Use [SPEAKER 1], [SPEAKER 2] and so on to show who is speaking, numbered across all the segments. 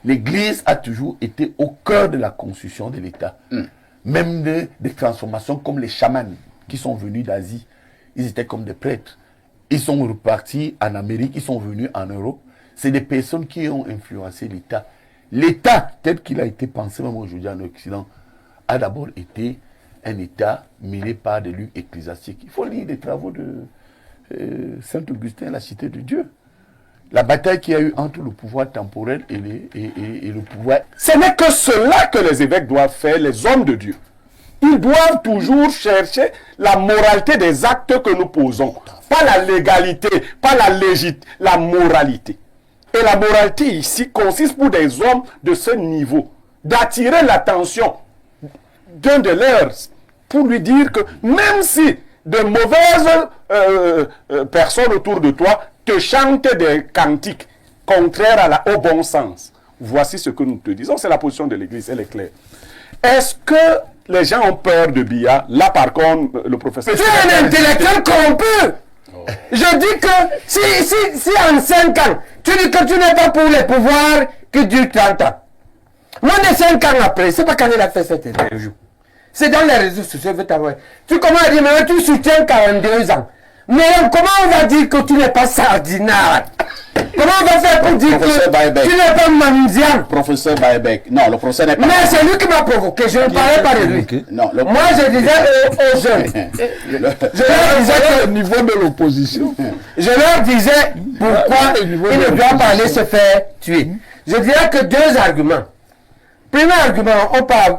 [SPEAKER 1] L'Église a toujours été au cœur de la constitution de l'État. Même des transformations comme les chamans qui sont venus d'Asie. Ils étaient comme des prêtres. Ils sont repartis en Amérique, ils sont venus en Europe. C'est des personnes qui ont influencé l'État. L'État, tel qu'il a été pensé même aujourd'hui en Occident, a d'abord été un État mené par des luttes ecclésiastiques. Il faut lire les travaux de Saint-Augustin, la cité de Dieu. La bataille qu'il y a eu entre le pouvoir temporel et le pouvoir...
[SPEAKER 2] Ce n'est que cela que les évêques doivent faire, les hommes de Dieu. Ils doivent toujours chercher la moralité des actes que nous posons. Pas la légalité, pas la légitime, la moralité. Et la moralité ici consiste pour des hommes de ce niveau d'attirer l'attention d'un de leurs pour lui dire que même si de mauvaises personnes autour de toi te chantent des cantiques contraires au bon sens. Voici ce que nous te disons, c'est la position de l'Église, elle est claire. Est-ce que les gens ont peur de Biya? Là par contre, le professeur...
[SPEAKER 3] Tu es un intellectuel corrompu. Je dis que si en 5 ans, tu dis que tu n'es pas pour les pouvoirs qui durent 30 ans. Moins de 5 ans après, c'est pas quand il a fait cette interview. C'est dans les réseaux sociaux, je veux t'avoir. Tu commences à dire, mais tu soutiens 42 ans. Mais comment on va dire que tu n'es pas sardinard? Comment on va faire pour dire que tu n'es pas mendiant?
[SPEAKER 4] Professeur Baebek, non, le procès n'est pas...
[SPEAKER 3] Mais c'est lui qui m'a provoqué, je ne parlais pas de lui.
[SPEAKER 4] Non,
[SPEAKER 3] moi je disais aux jeunes, je leur disais
[SPEAKER 5] au niveau de l'opposition,
[SPEAKER 3] je leur disais pourquoi il ne doit pas aller se faire tuer. Je dirais que 2 arguments. Premier argument,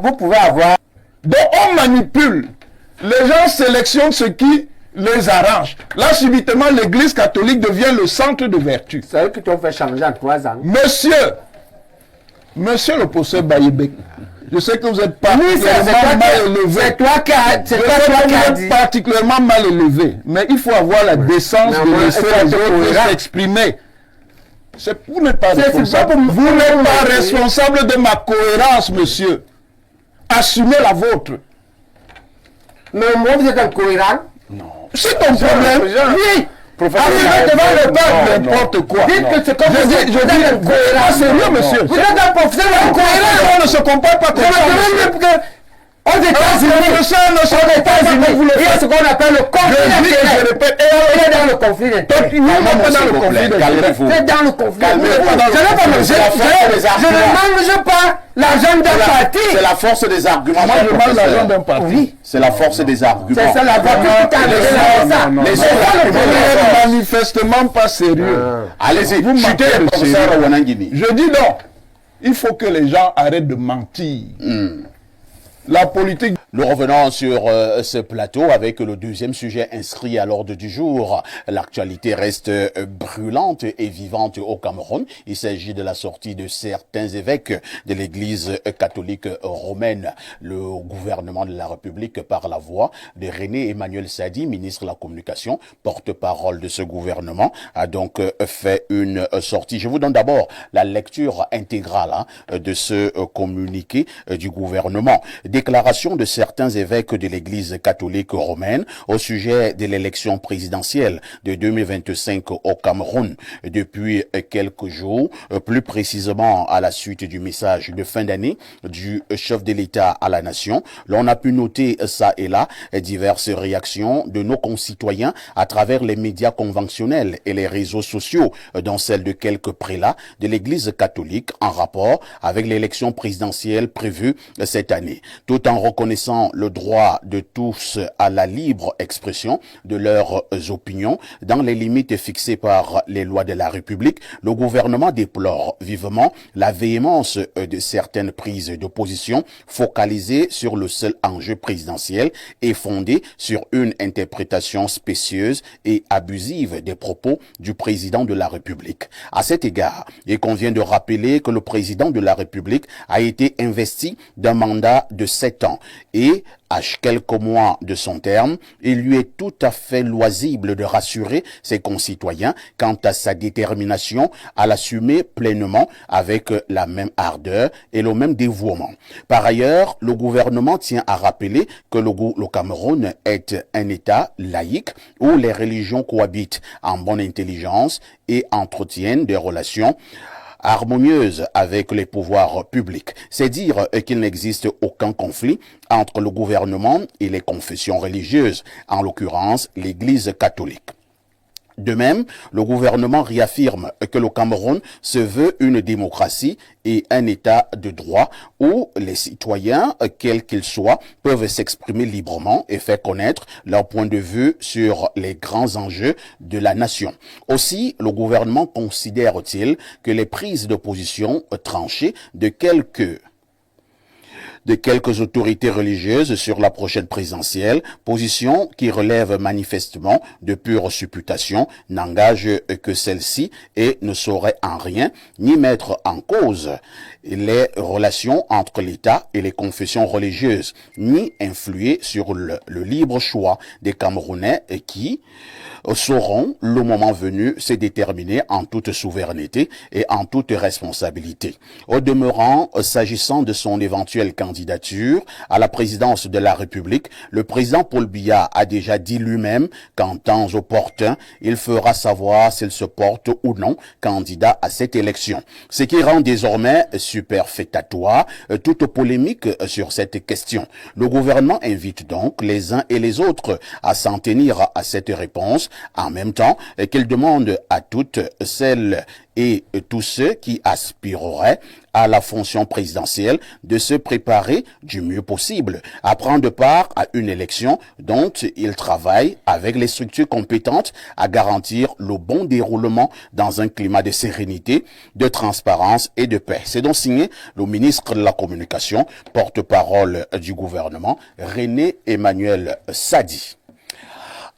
[SPEAKER 3] vous pouvez avoir...
[SPEAKER 5] Donc on manipule. Les gens sélectionnent ce qui les arrange. Là, subitement, l'Église catholique devient le centre de vertu.
[SPEAKER 3] C'est eux qui t'ont fait changer en 3 ans.
[SPEAKER 5] Monsieur le professeur Baïbek, je sais que vous êtes particulièrement mal élevé.
[SPEAKER 3] C'est toi qui as dit.
[SPEAKER 5] Particulièrement mal élevé. Mais il faut avoir la décence de laisser les autres s'exprimer. C'est vous n'êtes pas responsable. Vous n'êtes pas responsable de ma cohérence, monsieur. Assumez la vôtre.
[SPEAKER 3] Mais moi, vous êtes incohérent?
[SPEAKER 4] Non.
[SPEAKER 5] C'est ton problème.
[SPEAKER 3] Oui.
[SPEAKER 5] Arrivez devant le peuple, n'importe quoi.
[SPEAKER 3] Dites que c'est comme
[SPEAKER 5] je dis, pas sérieux, monsieur.
[SPEAKER 3] Vous êtes un professeur incohérent.
[SPEAKER 5] On ne se comporte pas comme ça.
[SPEAKER 3] Aux États-Unis, il y a ce qu'on appelle le conflit d'intérêts.
[SPEAKER 5] Je répète,
[SPEAKER 3] il est dans le conflit d'intérêts. C'est dans le conflit d'intérêts. Je ne mange pas l'argent d'un parti.
[SPEAKER 4] C'est la force des arguments.
[SPEAKER 5] Moi, je mange l'argent d'un parti.
[SPEAKER 3] Oui.
[SPEAKER 4] C'est la force des arguments.
[SPEAKER 3] C'est ça la voiture qui t'a amené ça.
[SPEAKER 4] Mais
[SPEAKER 5] c'est manifestement pas sérieux.
[SPEAKER 4] Allez-y,
[SPEAKER 5] vous
[SPEAKER 4] chutez le professeur Wanangini.
[SPEAKER 5] Je dis non. Il faut que les gens arrêtent de mentir. La politique...
[SPEAKER 4] Nous revenons sur ce plateau avec le deuxième sujet inscrit à l'ordre du jour. L'actualité reste brûlante et vivante au Cameroun. Il s'agit de la sortie de certains évêques de l'église catholique romaine. Le gouvernement de la République, par la voix de René Emmanuel Sadi, ministre de la Communication, porte-parole de ce gouvernement, a donc fait une sortie. Je vous donne d'abord la lecture intégrale de ce communiqué du gouvernement. Déclaration de certains évêques de l'église catholique romaine au sujet de l'élection présidentielle de 2025 au Cameroun. Depuis quelques jours, plus précisément à la suite du message de fin d'année du chef de l'État à la nation, l'on a pu noter ça et là diverses réactions de nos concitoyens à travers les médias conventionnels et les réseaux sociaux, dont celle de quelques prélats de l'église catholique en rapport avec l'élection présidentielle prévue cette année. Tout en reconnaissant le droit de tous à la libre expression de leurs opinions dans les limites fixées par les lois de la République, le gouvernement déplore vivement la véhémence de certaines prises de position focalisées sur le seul enjeu présidentiel et fondées sur une interprétation spécieuse et abusive des propos du président de la République. À cet égard, il convient de rappeler que le président de la République a été investi d'un mandat de 7 ans et à quelques mois de son terme, il lui est tout à fait loisible de rassurer ses concitoyens quant à sa détermination à l'assumer pleinement avec la même ardeur et le même dévouement. Par ailleurs, le gouvernement tient à rappeler que le Cameroun est un État laïque où les religions cohabitent en bonne intelligence et entretiennent des relations harmonieuse avec les pouvoirs publics. C'est dire qu'il n'existe aucun conflit entre le gouvernement et les confessions religieuses, en l'occurrence l'Église catholique. De même, le gouvernement réaffirme que le Cameroun se veut une démocratie et un État de droit où les citoyens, quels qu'ils soient, peuvent s'exprimer librement et faire connaître leur point de vue sur les grands enjeux de la nation. Aussi, le gouvernement considère-t-il que les prises de position tranchées de quelques autorités religieuses sur la prochaine présidentielle, position qui relève manifestement de pure supputation, n'engage que celle-ci et ne saurait en rien ni mettre en cause les relations entre l'État et les confessions religieuses, ni influer sur le libre choix des Camerounais qui sauront, le moment venu, se déterminer en toute souveraineté et en toute responsabilité. Au demeurant, s'agissant de son éventuelle candidature à la présidence de la République, le président Paul Biya a déjà dit lui-même qu'en temps opportun, il fera savoir s'il se porte ou non candidat à cette élection. Ce qui rend désormais superfétatoire toute polémique sur cette question. Le gouvernement invite donc les uns et les autres à s'en tenir à cette réponse, en même temps qu'il demande à toutes celles et tous ceux qui aspireraient à la fonction présidentielle de se préparer du mieux possible, à prendre part à une élection dont ils travaillent avec les structures compétentes à garantir le bon déroulement dans un climat de sérénité, de transparence et de paix. C'est donc signé le ministre de la Communication, porte-parole du gouvernement, René Emmanuel Sadi.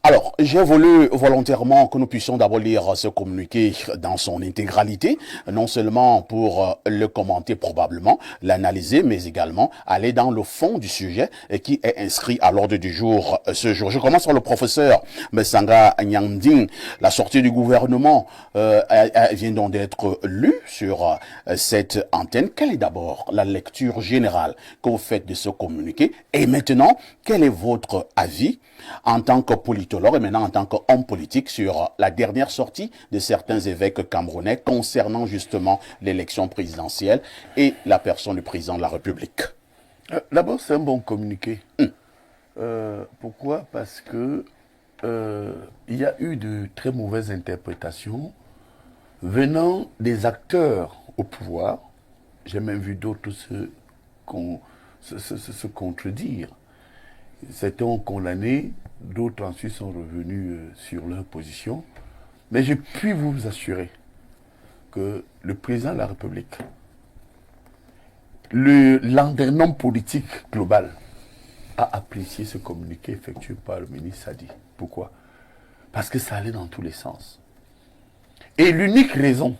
[SPEAKER 4] Alors, j'ai voulu volontairement que nous puissions d'abord lire ce communiqué dans son intégralité, non seulement pour le commenter probablement, l'analyser, mais également aller dans le fond du sujet qui est inscrit à l'ordre du jour ce jour. Je commence par le professeur Messanga Nyanding. La sortie du gouvernement vient donc d'être lue sur cette antenne. Quelle est d'abord la lecture générale que vous faites de ce communiqué? Et maintenant, quel est votre avis en tant que politologue et maintenant en tant qu'homme politique sur la dernière sortie de certains évêques camerounais concernant justement l'élection présidentielle et la personne du président de la République?
[SPEAKER 1] D'abord, c'est un bon communiqué. Pourquoi? Parce que il y a eu de très mauvaises interprétations venant des acteurs au pouvoir. J'ai même vu d'autres se contredire. Certains ont condamné, d'autres ensuite sont revenus sur leur position. Mais je puis vous assurer que le président de la République, l'environnement politique global, a apprécié ce communiqué effectué par le ministre Sadi. Pourquoi? Parce que ça allait dans tous les sens. Et l'unique raison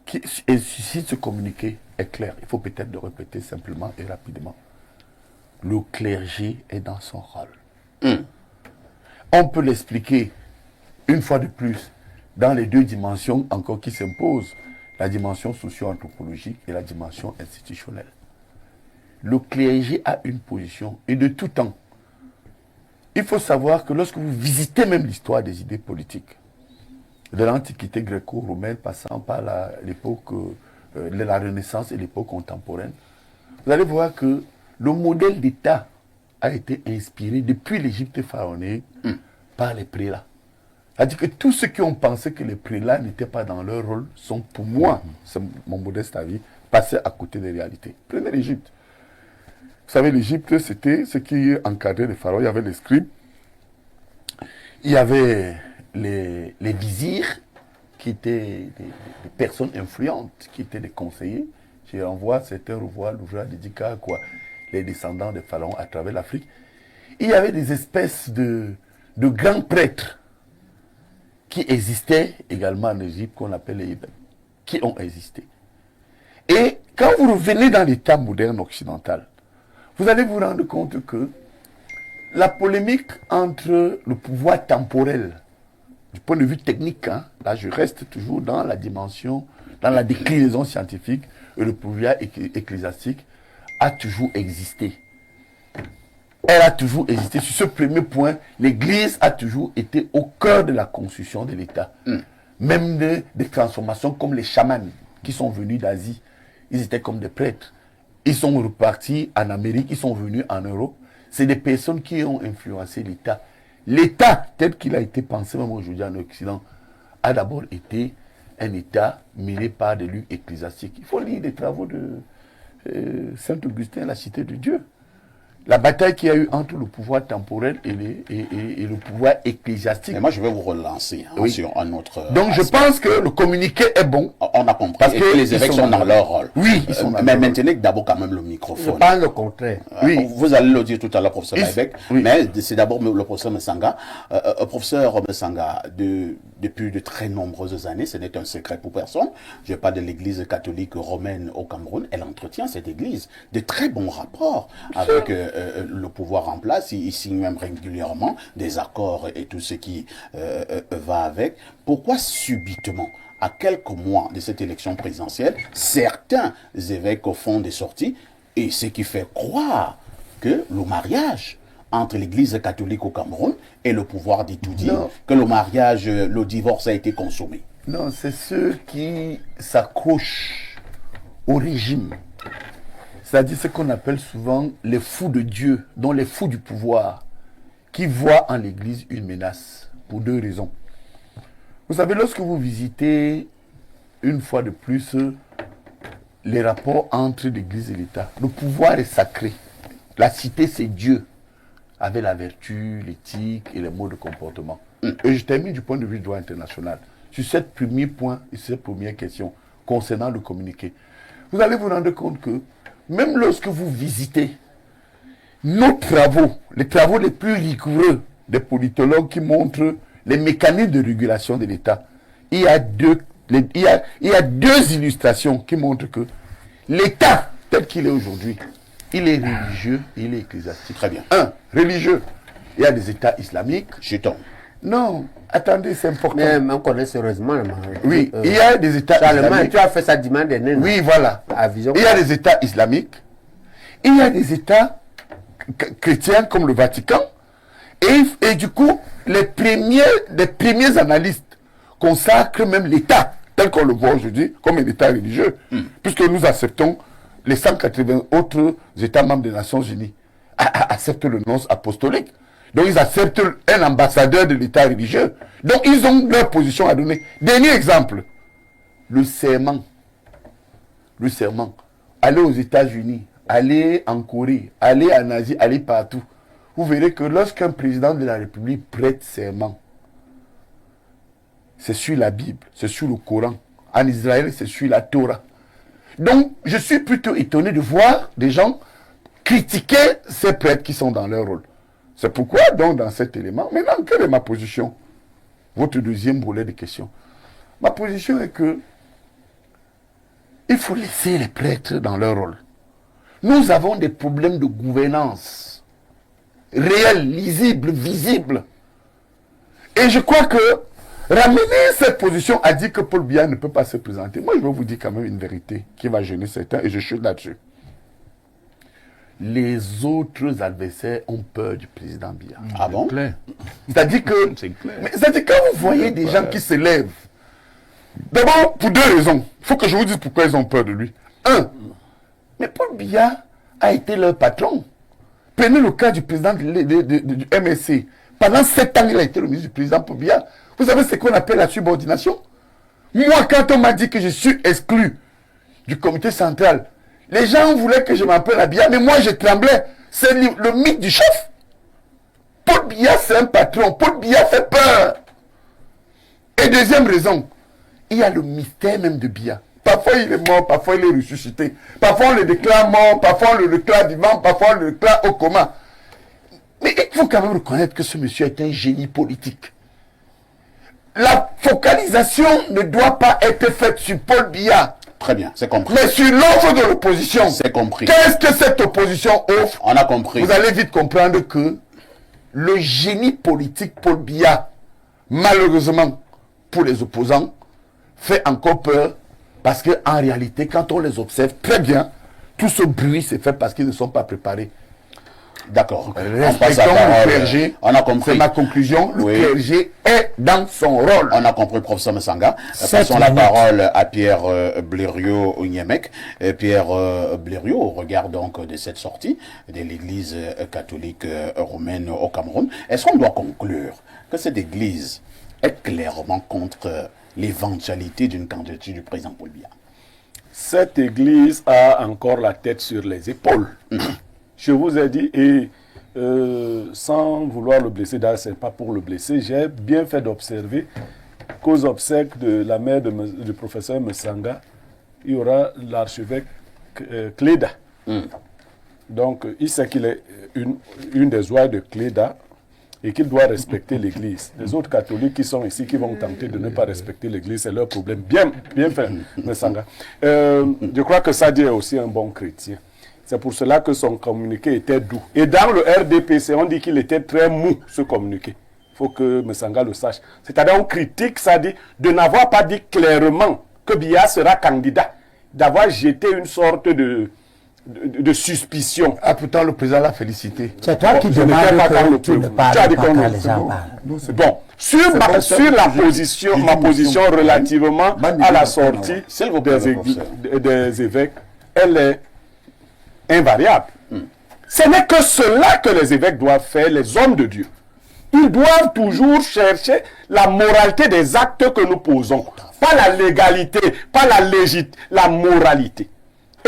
[SPEAKER 1] qui suscite ce communiqué est claire. Il faut peut-être le répéter simplement et rapidement. Le clergé est dans son rôle. On peut l'expliquer une fois de plus dans les deux dimensions encore qui s'imposent, la dimension socio-anthropologique et la dimension institutionnelle. Le clergé a une position et de tout temps. Il faut savoir que lorsque vous visitez même l'histoire des idées politiques, de l'Antiquité gréco-romaine passant par l'époque de la Renaissance et l'époque contemporaine, vous allez voir que le modèle d'État a été inspiré depuis l'Égypte pharaonique par les prélats. C'est-à-dire que tous ceux qui ont pensé que les prélats n'étaient pas dans leur rôle sont, pour moi, c'est mon modeste avis, passés à côté des réalités. Prenez l'Égypte. Vous savez, l'Égypte, c'était ce qui encadrait les pharaons. Il y avait les scribes, il y avait les vizirs, qui étaient des personnes influentes, qui étaient des conseillers. Je renvoie certains revoient l'ouvrage dédicat quoi, les descendants des pharaons à travers l'Afrique. Il y avait des espèces de grands prêtres qui existaient également en Égypte, qu'on appelle les évêques, qui ont existé. Et quand vous revenez dans l'État moderne occidental, vous allez vous rendre compte que la polémique entre le pouvoir temporel, du point de vue technique, là je reste toujours dans la dimension, dans la déclinaison scientifique, et le pouvoir ecclésiastique a toujours existé. Elle a toujours existé. Sur ce premier point, l'Église a toujours été au cœur de la constitution de l'État. Même des transformations comme les chamans qui sont venus d'Asie, ils étaient comme des prêtres. Ils sont repartis en Amérique, ils sont venus en Europe. C'est des personnes qui ont influencé l'État. L'État, tel qu'il a été pensé même aujourd'hui en Occident, a d'abord été un État mené par des lieux ecclésiastiques. Il faut lire les travaux de Saint-Augustin, la cité de Dieu. La bataille qu'il y a eu entre le pouvoir temporel et le pouvoir ecclésiastique.
[SPEAKER 4] Mais moi, je vais vous relancer sur un autre.
[SPEAKER 1] Donc, je pense que le communiqué est bon.
[SPEAKER 4] On a compris
[SPEAKER 1] Parce
[SPEAKER 4] et
[SPEAKER 1] que
[SPEAKER 4] les évêques sont dans leur rôle.
[SPEAKER 1] Oui, ils sont dans
[SPEAKER 4] mais
[SPEAKER 1] leur
[SPEAKER 4] maintenez d'abord quand même le
[SPEAKER 3] Je
[SPEAKER 4] microphone.
[SPEAKER 3] parle le contraire.
[SPEAKER 1] Oui.
[SPEAKER 4] Vous allez le dire tout à l'heure, professeur Évêque,
[SPEAKER 1] oui.
[SPEAKER 4] mais c'est d'abord le professeur Messanga. Professeur Messanga, depuis de très nombreuses années, ce n'est un secret pour personne. Je parle de l'église catholique romaine au Cameroun. Elle entretient cette église de très bons rapports avec le pouvoir en place. Il signe même régulièrement des accords et tout ce qui va avec. Pourquoi subitement, à quelques mois de cette élection présidentielle, certains évêques font des sorties, et ce qui fait croire que le mariage entre l'église catholique au Cameroun et le pouvoir d'Itoudi, que le mariage, le divorce a été consommé?
[SPEAKER 1] Non, c'est ceux qui s'accrochent au régime. C'est-à-dire ce qu'on appelle souvent les fous de Dieu, dont les fous du pouvoir, qui voient en l'église une menace, pour deux raisons. Vous savez, lorsque vous visitez une fois de plus les rapports entre l'église et l'État, le pouvoir est sacré. La cité, c'est Dieu, avec la vertu, l'éthique et les modes de comportement. Et je termine du point de vue du droit international. Sur ce premier point et cette première question concernant le communiqué, vous allez vous rendre compte que même lorsque vous visitez nos travaux, les travaux les plus rigoureux des politologues qui montrent les mécanismes de régulation de l'État, il y a deux illustrations qui montrent que l'État, tel qu'il est aujourd'hui, il est religieux et il est ecclésiastique.
[SPEAKER 4] Très bien.
[SPEAKER 1] Un, religieux. Il y a des États islamiques.
[SPEAKER 4] Jetons.
[SPEAKER 1] Non, attendez, c'est important.
[SPEAKER 3] Mais on connaît sérieusement.
[SPEAKER 1] Oui, il y a des États
[SPEAKER 3] Charlemagne,
[SPEAKER 1] islamiques.
[SPEAKER 3] tu as fait sa demande d'aîné.
[SPEAKER 1] Oui, voilà.
[SPEAKER 3] À Vision.
[SPEAKER 1] Il y a des États islamiques. Il y a des États chrétiens comme le Vatican. Et du coup, les premiers analystes consacrent même l'État, tel qu'on le voit aujourd'hui, comme un État religieux. Puisque nous acceptons les 180 autres États membres des Nations Unies acceptent le nonce apostolique. Donc ils acceptent un ambassadeur de l'État religieux. Donc ils ont leur position à donner. Dernier exemple, le serment. Le serment. Allez aux États-Unis, allez en Corée, allez en Asie, allez partout. Vous verrez que lorsqu'un président de la République prête serment, c'est sur la Bible, c'est sur le Coran. En Israël, c'est sur la Torah. Donc, je suis plutôt étonné de voir des gens critiquer ces prêtres qui sont dans leur rôle. C'est pourquoi, donc, dans cet élément, maintenant, quelle est ma position? Votre deuxième volet de questions. Ma position est que il faut laisser les prêtres dans leur rôle. Nous avons des problèmes de gouvernance réels, lisibles, visibles. Et je crois que ramener cette position à dire que Paul Biya ne peut pas se présenter. Moi, je vais vous dire quand même une vérité qui va gêner certains et je chute là-dessus. Les autres adversaires ont peur du président Biya.
[SPEAKER 4] Ah bon?
[SPEAKER 1] C'est-à-dire que, c'est-à-dire quand vous voyez des gens qui se lèvent, d'abord, pour deux raisons. Il faut que je vous dise pourquoi ils ont peur de lui. Un, mais Paul Biya a été leur patron. Prenez le cas du président du MSC. Pendant 7 ans, il a été le ministre du président Paul Biya. Vous savez ce qu'on appelle la subordination? Moi, quand on m'a dit que je suis exclu du comité central, les gens voulaient que je m'appelle à Biya, mais moi je tremblais. C'est le mythe du chef. Paul Biya, c'est un patron. Paul Biya fait peur. Et deuxième raison, il y a le mystère même de Biya. Parfois il est mort, parfois il est ressuscité. Parfois on le déclare mort, parfois on le déclare vivant, parfois on le déclare au coma. Mais il faut quand même reconnaître que ce monsieur est un génie politique. La focalisation ne doit pas être faite sur Paul Biya.
[SPEAKER 4] Très bien, c'est compris.
[SPEAKER 1] Mais sur l'offre de l'opposition.
[SPEAKER 4] C'est compris.
[SPEAKER 1] Qu'est-ce que cette opposition offre?
[SPEAKER 4] On a compris.
[SPEAKER 1] Vous allez vite comprendre que le génie politique Paul Biya, malheureusement pour les opposants, fait encore peur. Parce qu'en réalité, quand on les observe très bien, tout ce bruit s'est fait parce qu'ils ne sont pas préparés.
[SPEAKER 4] D'accord.
[SPEAKER 1] Respectons le clergé.
[SPEAKER 4] On a compris.
[SPEAKER 1] C'est ma conclusion. Le clergé est dans son rôle.
[SPEAKER 4] On a compris, professeur Messanga. Passons la parole à Pierre Blériot-Ouniemek. Pierre Blériot, au regard donc de cette sortie de l'Église catholique romaine au Cameroun, est-ce qu'on doit conclure que cette Église est clairement contre l'éventualité d'une candidature du président Paul Biya?
[SPEAKER 2] Cette Église a encore la tête sur les épaules. Je vous ai dit, et sans vouloir le blesser, d'ailleurs, ce n'est pas pour le blesser, j'ai bien fait d'observer qu'aux obsèques de la mère du professeur Messanga, il y aura l'archevêque Cléda. Donc, il sait qu'il est une des ouailles de Cléda et qu'il doit respecter l'Église. Les autres catholiques qui sont ici, qui vont tenter de ne pas respecter l'Église, c'est leur problème. Bien fait, Messanga. Je crois que Sadi est aussi un bon chrétien. C'est pour cela que son communiqué était doux. Et dans le RDPC, on dit qu'il était très mou, ce communiqué. Il faut que Messanga le sache. C'est-à-dire, on critique Sadi de n'avoir pas dit clairement que Biya sera candidat, d'avoir jeté une sorte de suspicion.
[SPEAKER 1] Ah, pourtant, le président l'a félicité.
[SPEAKER 3] C'est toi qui demandes que tu ne parles pas quand les gens parlent.
[SPEAKER 2] Bon, sur ma position relativement à la sortie des évêques, elle est invariable. Ce n'est que cela que les évêques doivent faire, les hommes de Dieu. Ils doivent toujours chercher la moralité des actes que nous posons. Pas la légalité, pas la légitime, la moralité.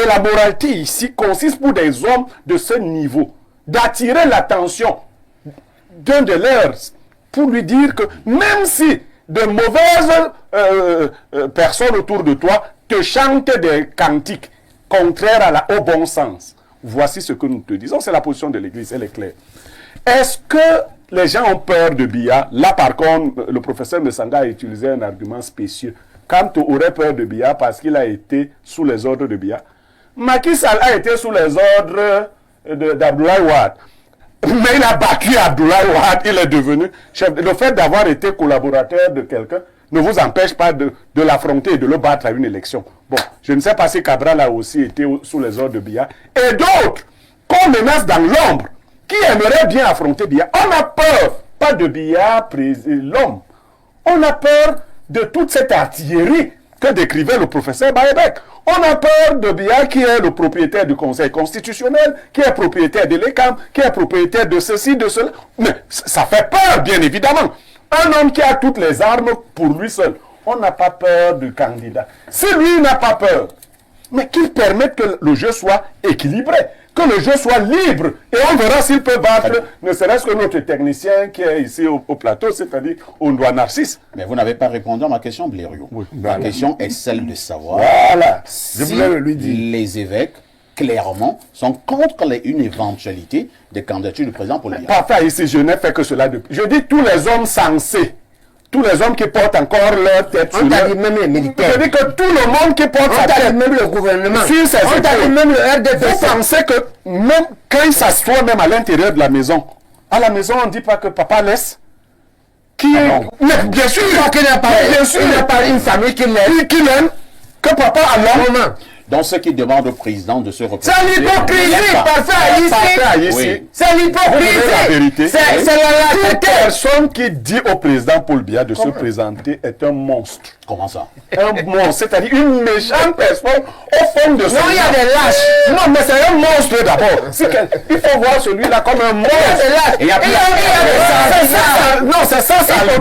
[SPEAKER 2] Et la moralité ici consiste pour des hommes de ce niveau d'attirer l'attention d'un de leurs pour lui dire que même si de mauvaises personnes autour de toi te chantent des cantiques contraires au bon sens, voici ce que nous te disons. C'est la position de l'Église, elle est claire. Est-ce que les gens ont peur de Biya? Là, par contre, le professeur Messanga a utilisé un argument spécieux. Quand tu aurais peur de Biya parce qu'il a été sous les ordres de Biya, Macky Sall a été sous les ordres d'Abdoulaye Wade. Mais il a battu Abdoulaye Wade, il est devenu chef. Le fait d'avoir été collaborateur de quelqu'un ne vous empêche pas de l'affronter et de le battre à une élection. Bon, je ne sais pas si Cabral a aussi été sous les ordres de Biya. Et d'autres qu'on menace dans l'ombre, qui aimeraient bien affronter Biya. On a peur, pas de Biya, l'homme. On a peur de toute cette artillerie que décrivait le professeur Baebek. On a peur de Biya qui est le propriétaire du Conseil constitutionnel, qui est propriétaire de l'ECAM, qui est propriétaire de ceci, de cela. Mais ça fait peur, bien évidemment. Un homme qui a toutes les armes pour lui seul. On n'a pas peur du candidat. Si lui n'a pas peur, mais qu'il permette que le jeu soit équilibré, que le jeu soit libre. Et on verra s'il peut battre, ne serait-ce que notre technicien qui est ici au plateau, c'est-à-dire Ondoa Narcisse.
[SPEAKER 4] Mais vous n'avez pas répondu à ma question, Blériot.
[SPEAKER 1] Oui,
[SPEAKER 4] ma question est celle de savoir
[SPEAKER 1] Je
[SPEAKER 4] si
[SPEAKER 1] voulais lui dire.
[SPEAKER 4] les évêques, clairement, sont contre une éventualité de candidature du président Paul Biya.
[SPEAKER 2] Parfait, ici, je n'ai fait que cela depuis. Je dis tous les hommes sensés, tous les hommes qui portent encore leur tête sur
[SPEAKER 3] On t'a dit même les militaires.
[SPEAKER 2] Je dis que tout le monde qui porte sa
[SPEAKER 3] On t'a
[SPEAKER 2] tête
[SPEAKER 3] dit même le gouvernement.
[SPEAKER 2] sur ses
[SPEAKER 3] On t'a dit
[SPEAKER 2] épaules.
[SPEAKER 3] même le RDPC.
[SPEAKER 2] Vous pensez que même quand il s'assoit même à l'intérieur de la maison, à la maison on ne dit pas que papa laisse. Qui est... Mais bien sûr,
[SPEAKER 3] Il n'a pas,
[SPEAKER 2] bien sûr,
[SPEAKER 3] il n'a pas une famille qui l'aime.
[SPEAKER 2] qui l'aime, que papa a l'homme.
[SPEAKER 4] Donc, ce qui demande au président de se représenter.
[SPEAKER 3] C'est l'hypocrisie, parfait ici.
[SPEAKER 4] Oui.
[SPEAKER 3] C'est
[SPEAKER 2] Vous voulez la
[SPEAKER 3] l'hypocrisie.
[SPEAKER 2] vérité?
[SPEAKER 3] C'est la
[SPEAKER 2] Toute personne qui dit au président Paul Biya de se présenter est un monstre.
[SPEAKER 4] Comment ça?
[SPEAKER 2] Un monstre, c'est-à-dire une méchante personne au fond de son...
[SPEAKER 3] Non, il y a des lâches.
[SPEAKER 2] Non, mais c'est un monstre d'abord. Il faut voir celui-là comme un monstre.
[SPEAKER 3] Il y a des lâches.
[SPEAKER 2] C'est ça. Non, c'est ça, ça. Non,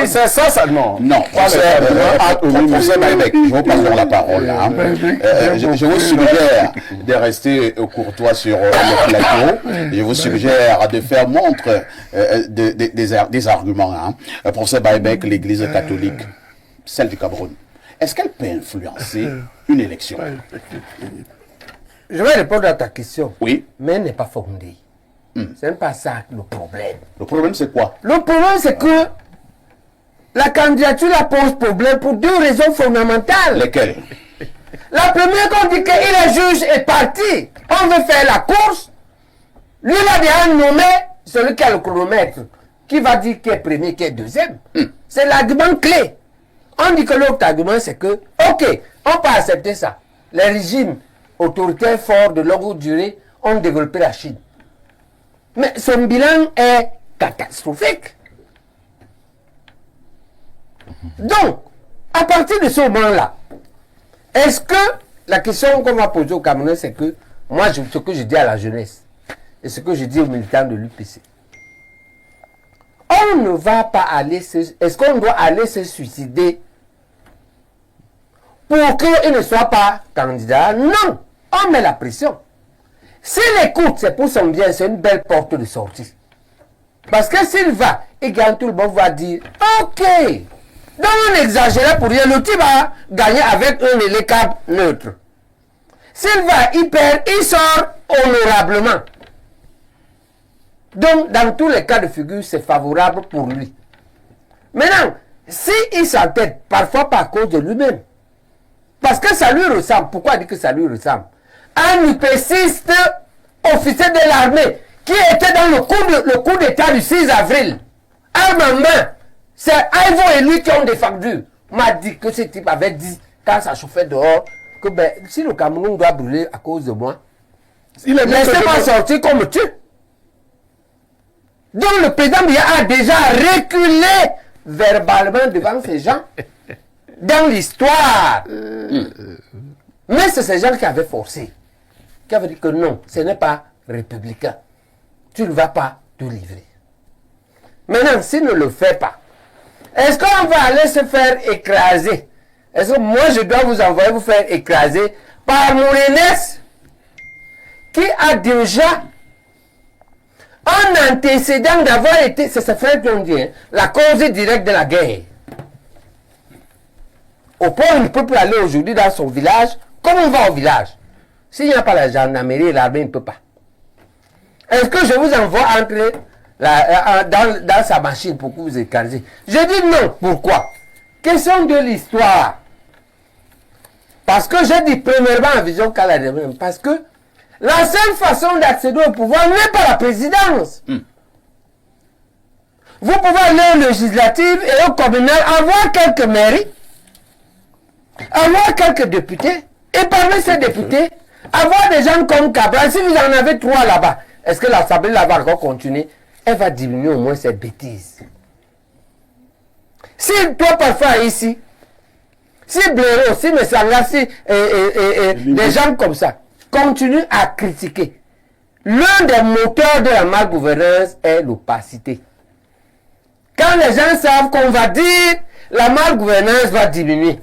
[SPEAKER 2] c'est ça, ça. Non.
[SPEAKER 4] Non, professeur Baebek, je vous passe la parole là. Je vous suggère de rester courtois sur le plateau. Je vous suggère de faire montre des arguments. Professeur Baebek, l'Église catholique, celle du Cameroun, est-ce qu'elle peut influencer une élection?
[SPEAKER 3] Je vais répondre à ta question.
[SPEAKER 4] Oui.
[SPEAKER 3] Mais elle n'est pas fondée. C'est pas ça le problème.
[SPEAKER 4] Le problème, c'est quoi?
[SPEAKER 3] Le problème, c'est que la candidature la pose problème pour deux raisons fondamentales.
[SPEAKER 4] Lesquelles?
[SPEAKER 3] La première, qu'on dit qu'il est juge et parti. On veut faire la course. Lui, il a déjà nommé celui qui a le chronomètre, qui va dire qui est premier, qui est deuxième. C'est l'argument clé. On dit que l'autre argument, c'est que, ok, on peut accepter ça. Les régimes autoritaires forts de longue durée ont développé la Chine. Mais son bilan est catastrophique. Donc, à partir de ce moment-là, est-ce que la question qu'on va poser au Cameroun, c'est que moi, ce que je dis à la jeunesse et ce que je dis aux militants de l'UPC, on ne va pas aller est-ce qu'on doit aller se suicider pour qu'il ne soit pas candidat? Non, on met la pression. S'il écoute, c'est pour son bien, c'est une belle porte de sortie. Parce que s'il va, et gagne, tout le monde va dire, ok, donc on exagère pour dire, le type va gagner avec un élecable neutre. S'il va, il perd, il sort honorablement. Donc, dans tous les cas de figure, c'est favorable pour lui. Maintenant, s'il s'entête, parfois par cause de lui-même, parce que ça lui ressemble, pourquoi dire que ça lui ressemble? Un UPCiste officier de l'armée qui était dans le coup d'état du 6 avril, arme en main, c'est Ivo et lui qui ont défendu. M'a dit que ce type avait dit, quand ça chauffait dehors, que ben, si le Cameroun doit brûler à cause de moi, laissez-moi sortir qu'on me tue. Donc le président Biya a déjà reculé verbalement devant ces gens dans l'histoire. Mais c'est ces gens qui avaient forcé, qui avaient dit que non, ce n'est pas républicain. Tu ne vas pas te livrer. Maintenant, s'il ne le fait pas, est-ce qu'on va aller se faire écraser? Est-ce que moi je dois vous envoyer vous faire écraser par Mourinès qui a déjà un antécédent d'avoir été, c'est ses frères qui ont dit, hein, la cause directe de la guerre. Au point où il ne peut plus aller aujourd'hui dans son village, comme on va au village. S'il n'y a pas la gendarmerie et l'armée, il ne peut pas. Est-ce que je vous envoie entrer dans sa machine pour que vous écrasez? Je dis non. Pourquoi? Question de l'histoire. Parce que j'ai dit premièrement en vision canadienne, parce que la seule façon d'accéder au pouvoir n'est pas la présidence. Vous pouvez aller au législatif et au communal, avoir quelques mairies, avoir quelques députés, et parmi ces députés, avoir des gens comme Cabral. Si vous en avez 3 là-bas, est-ce que l'Assemblée là-bas va encore continuer? Elle va diminuer au moins cette bêtise. Si toi parfois ici, si Blaireau, si Messanga, si des gens comme ça, continue à critiquer. L'un des moteurs de la malgouvernance est l'opacité. Quand les gens savent qu'on va dire la malgouvernance va diminuer.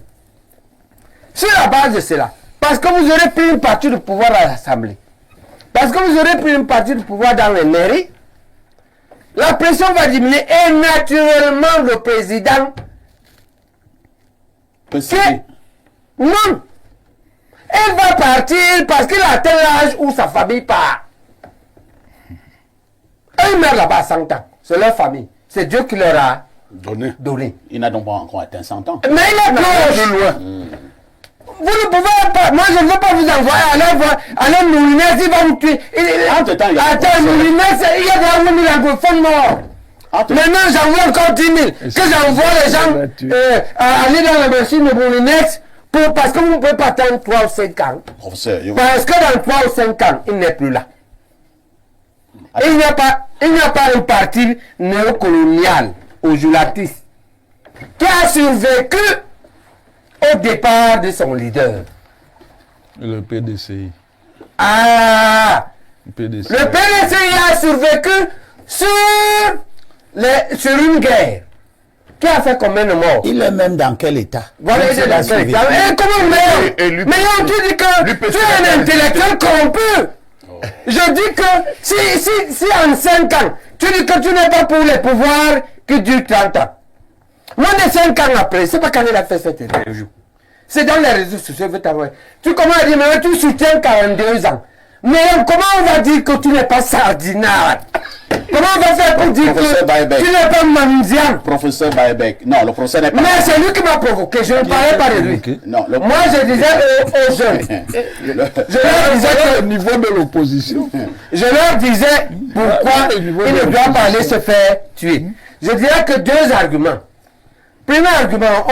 [SPEAKER 3] Sur la base de cela, parce que vous aurez pris une partie du pouvoir à l'Assemblée, parce que vous aurez pris une partie du pouvoir dans les mairies, la pression va diminuer et naturellement le président non. Elle va partir parce qu'il a atteint l'âge où sa famille part. Ils meurent là-bas à 100 ans. C'est leur famille. C'est Dieu qui leur a donné.
[SPEAKER 4] Il n'a donc pas encore atteint 100 ans.
[SPEAKER 3] Mais il est proche. Vous ne pouvez pas. Moi, je ne veux pas vous envoyer aller Mourinès, il va vous tuer. Attends, Mourinès, il y a des 8 000 anglophones morts. Maintenant, j'envoie encore 10 000. Que j'envoie les gens aller dans la machine de Mourinès. Parce que vous ne pouvez pas attendre 3 ou 5 ans. Parce que dans 3 ou 5 ans, il n'est plus là. Il n'y a pas un parti néocolonial, ojoulatiste, qui a survécu au départ de son leader.
[SPEAKER 5] Le PDCI.
[SPEAKER 3] Ah!
[SPEAKER 5] Le PDCI
[SPEAKER 3] a survécu sur une guerre. Qui a fait combien de morts?
[SPEAKER 4] Il est même dans quel état?
[SPEAKER 3] Voilà, il est dans quel état? Et comment mais tu dis que tu es un intellectuel corrompu. Je dis que si en 5 ans, tu dis que tu n'es pas pour les pouvoirs qui durent 30 ans. Moins de 5 ans après, c'est pas quand il a fait cette interview. C'est dans les réseaux sociaux, je veux t'envoyer. Tu commences à dire, mais tu soutiens 42 ans. Mais comment on va dire que tu n'es pas sardinard? Comment on va faire pour dire que tu n'es pas mendiant?
[SPEAKER 4] Professeur Baebek. Non, le professeur n'est pas...
[SPEAKER 3] Mais c'est lui qui m'a provoqué, je ne parlais pas de lui.
[SPEAKER 4] Non,
[SPEAKER 3] moi, je disais aux jeunes. Je leur disais
[SPEAKER 5] au niveau de l'opposition.
[SPEAKER 3] Je leur disais pourquoi il ne doit pas aller se faire tuer. Je dirais que 2 arguments. Premier argument,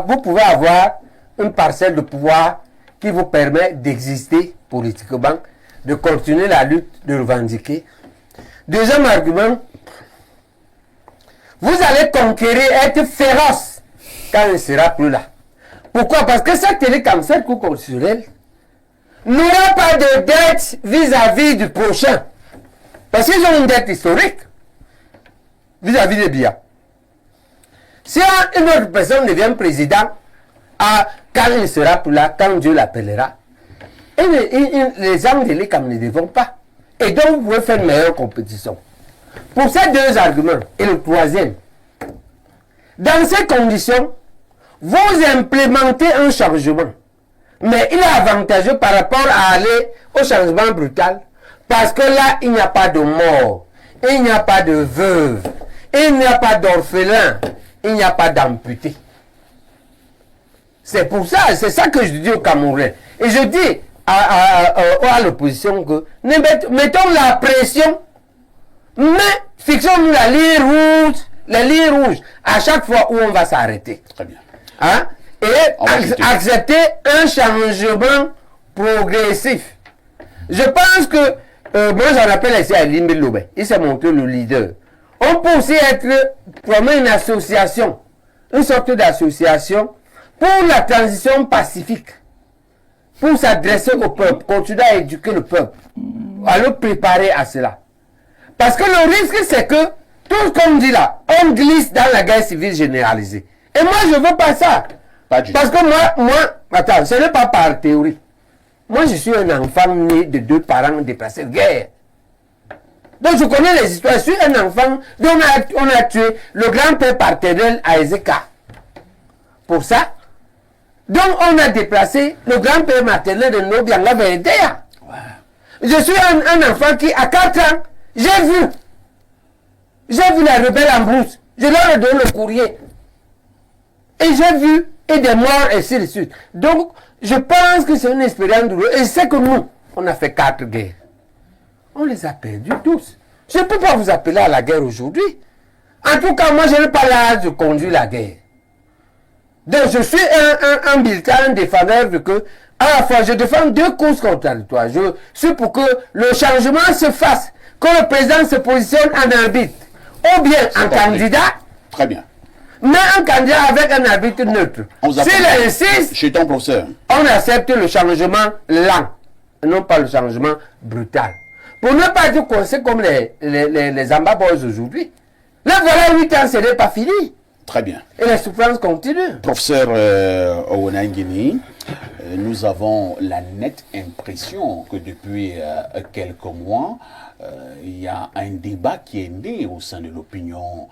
[SPEAKER 3] vous pouvez avoir une parcelle de pouvoir qui vous permet d'exister politiquement, de continuer la lutte, de revendiquer. Deuxième argument, vous allez conquérir, être féroce quand il ne sera plus là. Pourquoi? Parce que cette télé comme cette Cour constitutionnelle n'aura pas de dette vis-à-vis du prochain. Parce qu'ils ont une dette historique vis-à-vis des biens. Si une autre personne devient président, quand il sera plus là, quand Dieu l'appellera, les gens de l'ICAM ne devront pas. Et donc, vous pouvez faire une meilleure compétition. Pour ces deux arguments, et le troisième, dans ces conditions, vous implémentez un changement. Mais il est avantageux par rapport à aller au changement brutal. Parce que là, il n'y a pas de mort, il n'y a pas de veuve, il n'y a pas d'orphelin, il n'y a pas d'amputé. C'est pour ça, c'est ça que je dis aux Camerounais. Et je dis à l'opposition que mettons la pression, mais fixons-nous la ligne rouge, à chaque fois où on va s'arrêter.
[SPEAKER 4] Très bien.
[SPEAKER 3] Hein? Et accepter un changement progressif. Je pense que, moi j'en appelle ici à Limbe, il s'est montré le leader. On peut aussi former une association, une sorte d'association pour la transition pacifique, pour s'adresser au peuple, continuer à éduquer le peuple, à le préparer à cela. Parce que le risque, c'est que tout ce qu'on dit là, on glisse dans la guerre civile généralisée. Et moi, je ne veux pas ça. Parce que moi, attends, ce n'est pas par théorie. Moi, je suis un enfant né de deux parents déplacés de guerre. Donc, je connais les histoires. Je suis un enfant dont on a tué le grand-père paternel à Ezeka. Pour ça. Donc, on a déplacé le grand-père maternel de Nobianga Verdea. Je suis un enfant qui, à 4 ans, j'ai vu les rebelles en brousse. Je leur ai donné le courrier. Et j'ai vu, et des morts, et ainsi de suite. Donc, je pense que c'est une expérience douloureuse. Et c'est que nous, on a fait 4 guerres. On les a perdus tous. Je ne peux pas vous appeler à la guerre aujourd'hui. En tout cas, moi, je n'ai pas l'âge de conduire la guerre. Donc, je suis un militant, un défendeur de que, à la fois, je défends 2 causes contradictoires. Je suis pour que le changement se fasse, que le président se positionne en arbitre, ou bien en candidat.
[SPEAKER 4] Très bien.
[SPEAKER 3] Mais un candidat avec un arbitre neutre. S'il insiste,
[SPEAKER 4] chez ton professeur,
[SPEAKER 3] on accepte le changement lent, et non pas le changement brutal. Pour ne pas être coincé comme les Amba Boys aujourd'hui. Là, voilà 8 ans, ce n'est pas fini.
[SPEAKER 4] très bien.
[SPEAKER 3] Et les souffrances continuent.
[SPEAKER 4] Professeur Owonangini, nous avons la nette impression que depuis quelques mois, il y a un débat qui est né au sein de l'opinion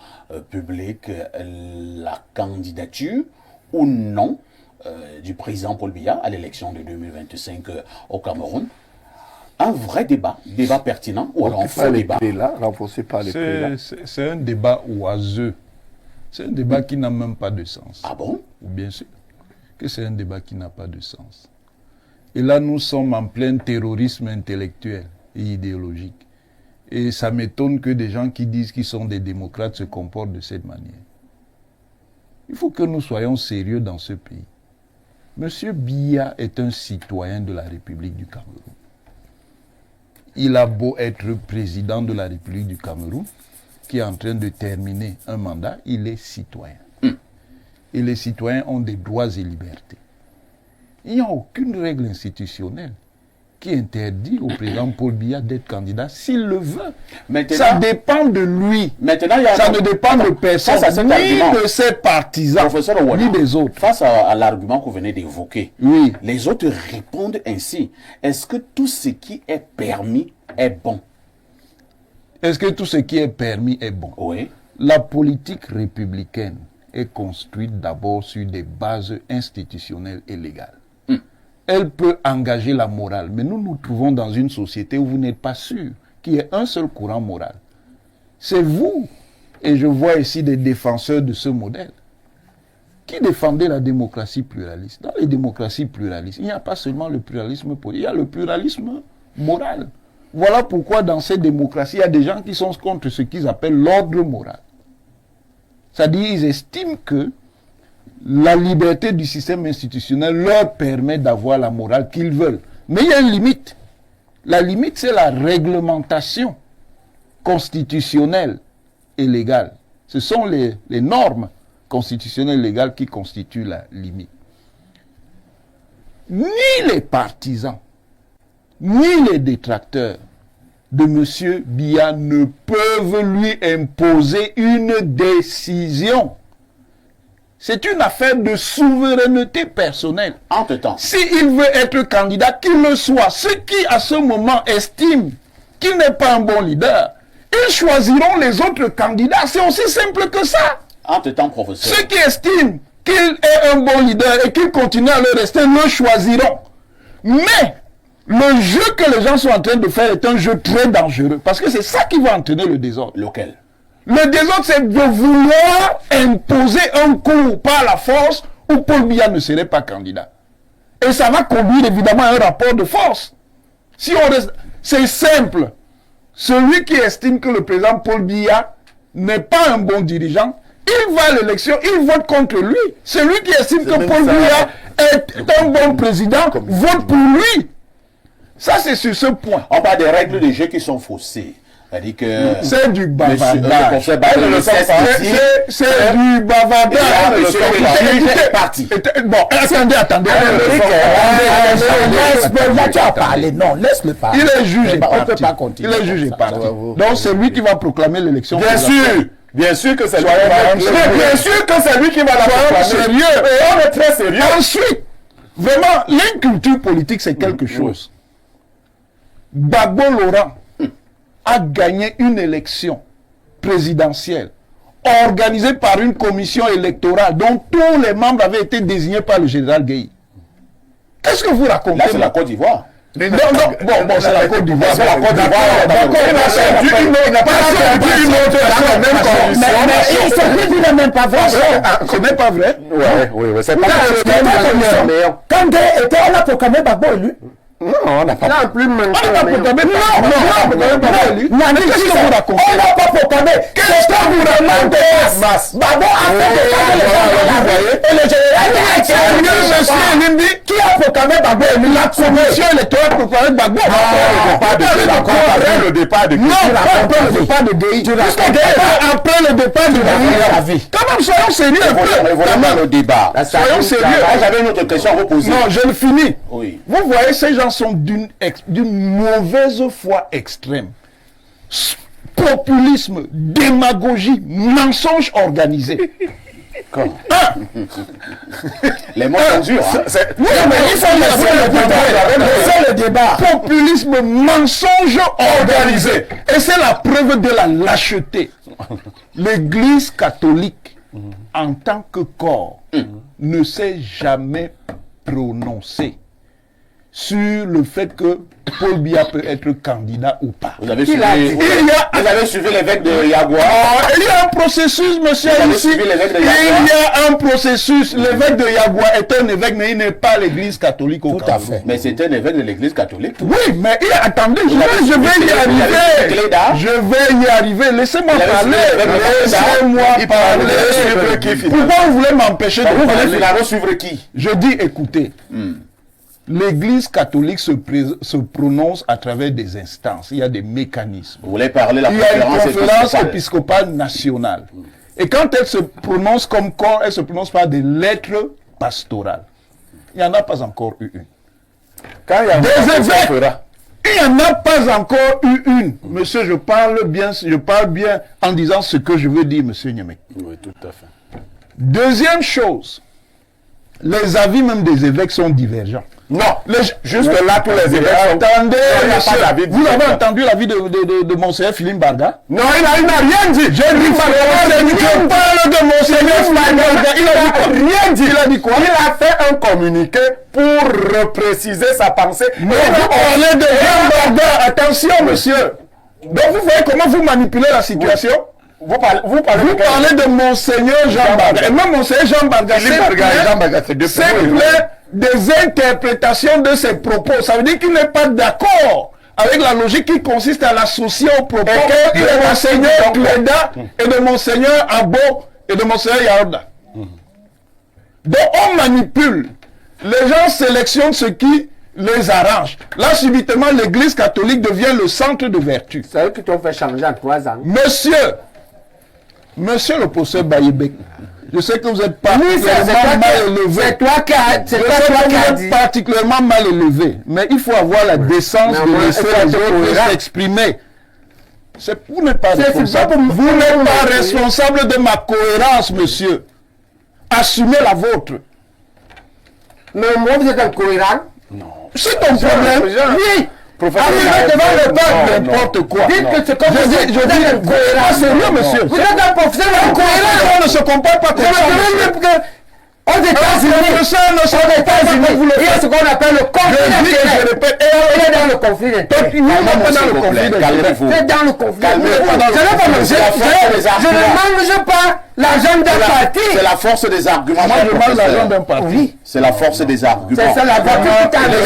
[SPEAKER 4] publique, la candidature ou non du président Paul Biya à l'élection de 2025 au Cameroun. Un vrai débat pertinent ou alors un faux débat.
[SPEAKER 5] C'est un débat oiseux. C'est un débat qui n'a même pas de sens.
[SPEAKER 4] Ah bon?
[SPEAKER 5] Bien sûr que c'est un débat qui n'a pas de sens. Et là, nous sommes en plein terrorisme intellectuel et idéologique. Et ça m'étonne que des gens qui disent qu'ils sont des démocrates se comportent de cette manière. Il faut que nous soyons sérieux dans ce pays. Monsieur Biya est un citoyen de la République du Cameroun. Il a beau être président de la République du Cameroun, qui est en train de terminer un mandat, il est citoyen. Et les citoyens ont des droits et libertés. Il n'y a aucune règle institutionnelle qui interdit au président Paul Biya d'être candidat s'il le veut. Maintenant, ça dépend de lui.
[SPEAKER 4] Maintenant,
[SPEAKER 5] ça ne dépend de personne, ni de ses partisans, ni des autres.
[SPEAKER 4] Face à l'argument que vous venez d'évoquer,
[SPEAKER 5] oui.
[SPEAKER 4] Les autres répondent ainsi. Est-ce que tout ce qui est permis est bon?
[SPEAKER 5] Est-ce que tout ce qui est permis est bon?
[SPEAKER 4] Oui.
[SPEAKER 5] La politique républicaine est construite d'abord sur des bases institutionnelles et légales. Elle peut engager la morale, mais nous nous trouvons dans une société où vous n'êtes pas sûr qu'il y ait un seul courant moral. C'est vous, et je vois ici des défenseurs de ce modèle, qui défendez la démocratie pluraliste. Dans les démocraties pluralistes, il n'y a pas seulement le pluralisme politique, il y a le pluralisme moral. Voilà pourquoi dans ces démocraties, il y a des gens qui sont contre ce qu'ils appellent l'ordre moral. C'est-à-dire qu'ils estiment que la liberté du système institutionnel leur permet d'avoir la morale qu'ils veulent. Mais il y a une limite. La limite, c'est la réglementation constitutionnelles et légales. Ce sont les normes constitutionnelles et légales qui constituent la limite. Ni les partisans, ni les détracteurs de M. Biya ne peuvent lui imposer une décision. C'est une affaire de souveraineté personnelle.
[SPEAKER 4] Entre-temps.
[SPEAKER 5] S'il veut être candidat, qu'il le soit. Ceux qui, à ce moment, estiment qu'il n'est pas un bon leader, ils choisiront les autres candidats. C'est aussi simple que ça.
[SPEAKER 4] Entre-temps, professeur.
[SPEAKER 5] Ceux qui estiment qu'il est un bon leader et qu'il continue à le rester, le choisiront. Mais le jeu que les gens sont en train de faire est un jeu très dangereux. Parce que c'est ça qui va entraîner le désordre.
[SPEAKER 4] Lequel?
[SPEAKER 5] Le désordre, c'est de vouloir imposer un coup par la force où Paul Biya ne serait pas candidat. Et ça va conduire évidemment à un rapport de force. Si on reste... C'est simple. Celui qui estime que le président Paul Biya n'est pas un bon dirigeant, il va à l'élection, il vote contre lui. Celui qui estime que Paul Biya est un bon président, vote pour lui. Ça, c'est sur ce point.
[SPEAKER 4] On parle des règles de jeu qui sont faussées. C'est-à-dire que...
[SPEAKER 5] C'est du bavardage. C'est du bavardage. Bon, attendez.
[SPEAKER 3] Là, tu as parlé. Non, laisse-le parler.
[SPEAKER 5] Il est juge et
[SPEAKER 3] On ne peut
[SPEAKER 5] parti.
[SPEAKER 3] pas continuer.
[SPEAKER 5] Il est juge et parti. Donc, c'est lui qui va proclamer l'élection.
[SPEAKER 2] Bien sûr que c'est lui. Bien sûr que c'est lui qui va la proclamer.
[SPEAKER 5] Sérieux.
[SPEAKER 2] Et on est très sérieux.
[SPEAKER 5] Ensuite, vraiment, l'inculture politique, c'est quelque chose. Gbagbo Laurent a gagné une élection présidentielle organisée par une commission électorale dont tous les membres avaient été désignés par le général Gueye. Qu'est-ce que vous racontez?
[SPEAKER 4] Là, c'est la Côte d'Ivoire.
[SPEAKER 5] Non, c'est la Côte d'Ivoire.
[SPEAKER 4] C'est la Côte d'Ivoire.
[SPEAKER 5] Il n'a pas perdu une autre dans la même commission.
[SPEAKER 3] Mais il s'est dit même pas vrai.
[SPEAKER 5] Ce n'est pas vrai.
[SPEAKER 2] Oui, c'est pas
[SPEAKER 3] Quand on a proclamé Gbagbo élu.
[SPEAKER 2] Non, on n'a pas.
[SPEAKER 3] Non, plus maintenant.
[SPEAKER 5] On n'a pas proclamé.
[SPEAKER 3] On n'a pas proclamé. Qu'est-ce que vous demandez? Gbagbo a fait et le général qui a proclamé Gbagbo élu?
[SPEAKER 5] La commission électorale a proclamé Gbagbo.
[SPEAKER 2] Après le départ de Gueye.
[SPEAKER 5] Non, après le départ de Gueye. Après le départ de Gueye. Quand même, soyons sérieux un peu.
[SPEAKER 4] Vraiment le débat.
[SPEAKER 5] Soyons sérieux.
[SPEAKER 4] J'avais une autre question à vous poser.
[SPEAKER 5] Non, je le finis.
[SPEAKER 4] Oui.
[SPEAKER 5] Vous voyez, ces gens sont d'une mauvaise foi extrême. Populisme, démagogie, mensonge organisé.
[SPEAKER 4] Les mots sont durs.
[SPEAKER 5] Oui, mais il faut laisser le débat. Populisme, mensonge organisé. Et c'est la preuve de la lâcheté. L'Église catholique, en tant que corps, ne s'est jamais prononcée sur le fait que Paul Biya peut être candidat ou pas.
[SPEAKER 4] Vous avez suivi l'évêque de Yagua.
[SPEAKER 5] Il y a un processus, monsieur. Il y a un processus. L'évêque de Yagua est un évêque, mais il n'est pas l'église catholique au Cameroun.
[SPEAKER 3] Tout à fait.
[SPEAKER 4] Mais c'est un évêque de l'église catholique.
[SPEAKER 5] Oui, mais attendez, je vais y arriver. Je vais y arriver. Laissez-moi parler. Laissez-moi parler. Pourquoi vous voulez m'empêcher de parler?
[SPEAKER 4] Vous voulez suivre qui?
[SPEAKER 5] Je dis, écoutez. L'Église catholique se prononce à travers des instances. Il y a des mécanismes.
[SPEAKER 4] Vous voulez parler de la
[SPEAKER 5] Il y a une conférence épiscopale nationale. Et quand elle se prononce comme corps, elle se prononce par des lettres pastorales. Il n'y en a pas encore eu une.
[SPEAKER 2] Quand il y a
[SPEAKER 5] des évêques, il n'y en a pas encore eu une. Monsieur, je parle bien en disant ce que je veux dire, monsieur Niamey.
[SPEAKER 2] Oui, tout à fait.
[SPEAKER 5] Deuxième chose, les avis même des évêques sont divergents.
[SPEAKER 2] Non, juste là, tous les évêques sont...
[SPEAKER 5] Attendez, monsieur, vous avez entendu l'avis de Monseigneur Philippe Barga?
[SPEAKER 2] Non, il n'a rien dit.
[SPEAKER 5] Je parle de Monseigneur Philippe Barga. Il a
[SPEAKER 2] rien dit.
[SPEAKER 5] Il a dit quoi?
[SPEAKER 2] Il a fait un communiqué pour repréciser sa pensée.
[SPEAKER 5] Mais vous parlez de Jean Barga. Attention, monsieur. Donc vous voyez comment vous manipulez la situation?
[SPEAKER 2] Vous parlez
[SPEAKER 5] de Monseigneur Jean Barga. Et même Monseigneur Jean Barga, c'est des interprétations de ses propos. Ça veut dire qu'il n'est pas d'accord avec la logique qui consiste à l'associer aux propos de Monseigneur Cléda et de Monseigneur Abo et de Monseigneur Yaouda. Donc on manipule. Les gens sélectionnent ce qui les arrange. Là, subitement, l'église catholique devient le centre de vertu.
[SPEAKER 3] C'est eux qui t'ont fait changer en 3 ans.
[SPEAKER 5] Monsieur le professeur Bayebek, je sais que vous êtes
[SPEAKER 3] Oui,
[SPEAKER 5] particulièrement mal élevé.
[SPEAKER 3] C'est toi qui as dit.
[SPEAKER 5] Particulièrement mal élevé. Mais il faut avoir la décence de laisser les autres s'exprimer. Vous n'êtes pas responsable. Vous n'êtes pas responsable de ma cohérence, monsieur. Assumez la vôtre.
[SPEAKER 3] Mais moi, vous êtes incohérent.
[SPEAKER 5] C'est ton problème.
[SPEAKER 3] Oui.
[SPEAKER 5] Arrivez devant le peuple, n'importe quoi.
[SPEAKER 3] Dites que c'est comme vous êtes incohérent.
[SPEAKER 5] C'est sérieux, monsieur.
[SPEAKER 3] Vous êtes un professeur incohérent.
[SPEAKER 5] On ne se comporte pas comme ça.
[SPEAKER 3] Aux États-Unis, il y a ce qu'on appelle le conflit d'intérêts. Il est dans le conflit d'intérêts.
[SPEAKER 4] S'il vous plaît, calmez-vous.
[SPEAKER 3] C'est dans le conflit
[SPEAKER 4] Calmez-vous.
[SPEAKER 3] Je ne mange pas l'argent d'un parti.
[SPEAKER 4] C'est la force des arguments.
[SPEAKER 5] Moi, je mange l'argent d'un parti.
[SPEAKER 3] Oui.
[SPEAKER 4] C'est la force des arguments.
[SPEAKER 3] C'est ça la voiture qui t'a amené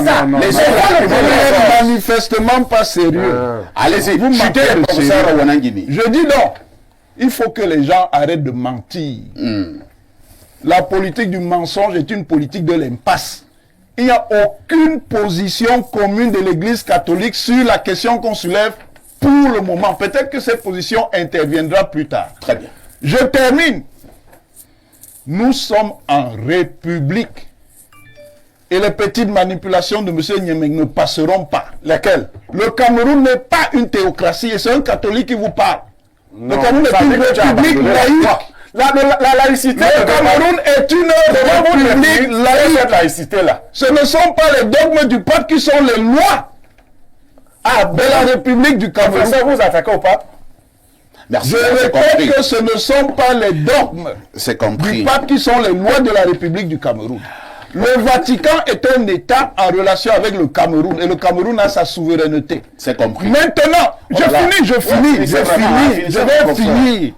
[SPEAKER 3] là.
[SPEAKER 4] Les
[SPEAKER 5] Vous n'êtes manifestement pas sérieux.
[SPEAKER 4] Allez-y,
[SPEAKER 5] Vous
[SPEAKER 4] chutez,
[SPEAKER 5] manquez de
[SPEAKER 4] professeur
[SPEAKER 5] sérieux.
[SPEAKER 4] Wanangini.
[SPEAKER 5] Je dis non. Il faut que les gens arrêtent de mentir. La politique du mensonge est une politique de l'impasse. Il n'y a aucune position commune de l'Église catholique sur la question qu'on soulève pour le moment. Peut-être que cette position interviendra plus tard.
[SPEAKER 4] Très bien.
[SPEAKER 5] Je termine. Nous sommes en République. Et les petites manipulations de M. Niamey ne passeront pas. Lesquelles? Le Cameroun n'est pas une théocratie et c'est un catholique qui vous parle. Le Cameroun est une république laïque.
[SPEAKER 2] La laïcité.
[SPEAKER 5] Le Cameroun est une république laïque.
[SPEAKER 2] Cette laïcité-là.
[SPEAKER 5] Ce ne sont pas les dogmes du pape qui sont les lois de la République du Cameroun.
[SPEAKER 2] Professeur, vous attaquez au pape?
[SPEAKER 4] Merci.
[SPEAKER 5] Je
[SPEAKER 4] C'est
[SPEAKER 5] répète
[SPEAKER 4] compris.
[SPEAKER 5] que ce ne sont pas les dogmes
[SPEAKER 4] C'est
[SPEAKER 5] du
[SPEAKER 4] compris.
[SPEAKER 5] pape qui sont les lois de la République du Cameroun. Le Vatican est un État en relation avec le Cameroun et le Cameroun a sa souveraineté.
[SPEAKER 4] C'est compris.
[SPEAKER 5] Maintenant, je vais finir.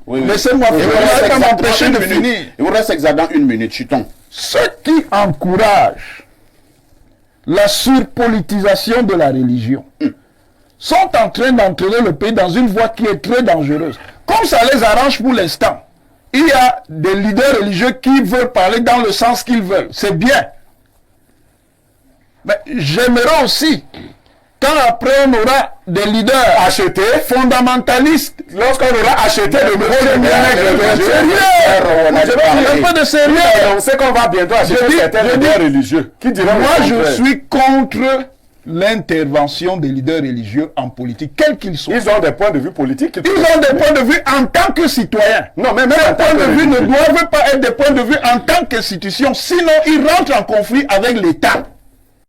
[SPEAKER 4] Oui.
[SPEAKER 5] Laissez-moi
[SPEAKER 4] Il
[SPEAKER 5] finir.
[SPEAKER 4] vous reste
[SPEAKER 5] Ça
[SPEAKER 4] exactement
[SPEAKER 5] m'empêcher de
[SPEAKER 4] une minute.
[SPEAKER 5] finir.
[SPEAKER 4] Il vous reste exactement 1 minute, chutons.
[SPEAKER 5] Ceux qui encouragent la surpolitisation de la religion sont en train d'entraîner le pays dans une voie qui est très dangereuse. Comme ça les arrange pour l'instant, il y a des leaders religieux qui veulent parler dans le sens qu'ils veulent. C'est bien. Mais j'aimerais aussi, quand après on aura des leaders
[SPEAKER 2] Achetés.
[SPEAKER 5] fondamentalistes,
[SPEAKER 2] Lorsqu'on aura acheté le
[SPEAKER 5] un peu de sérieux.
[SPEAKER 2] on sait qu'on va bientôt acheter certains leaders religieux. Qui diront
[SPEAKER 5] Moi,
[SPEAKER 2] le
[SPEAKER 5] je
[SPEAKER 2] contraire.
[SPEAKER 5] suis contre l'intervention des leaders religieux en politique, quels qu'ils soient.
[SPEAKER 2] Ils ont des points de vue politiques.
[SPEAKER 5] Ils ont des points de vue en tant que citoyens.
[SPEAKER 2] Non, mais même
[SPEAKER 5] Ces
[SPEAKER 2] en tant
[SPEAKER 5] points
[SPEAKER 2] que
[SPEAKER 5] de vue ne
[SPEAKER 2] religieux.
[SPEAKER 5] doivent pas être des points de vue en tant qu'institution, sinon ils rentrent en conflit avec l'État.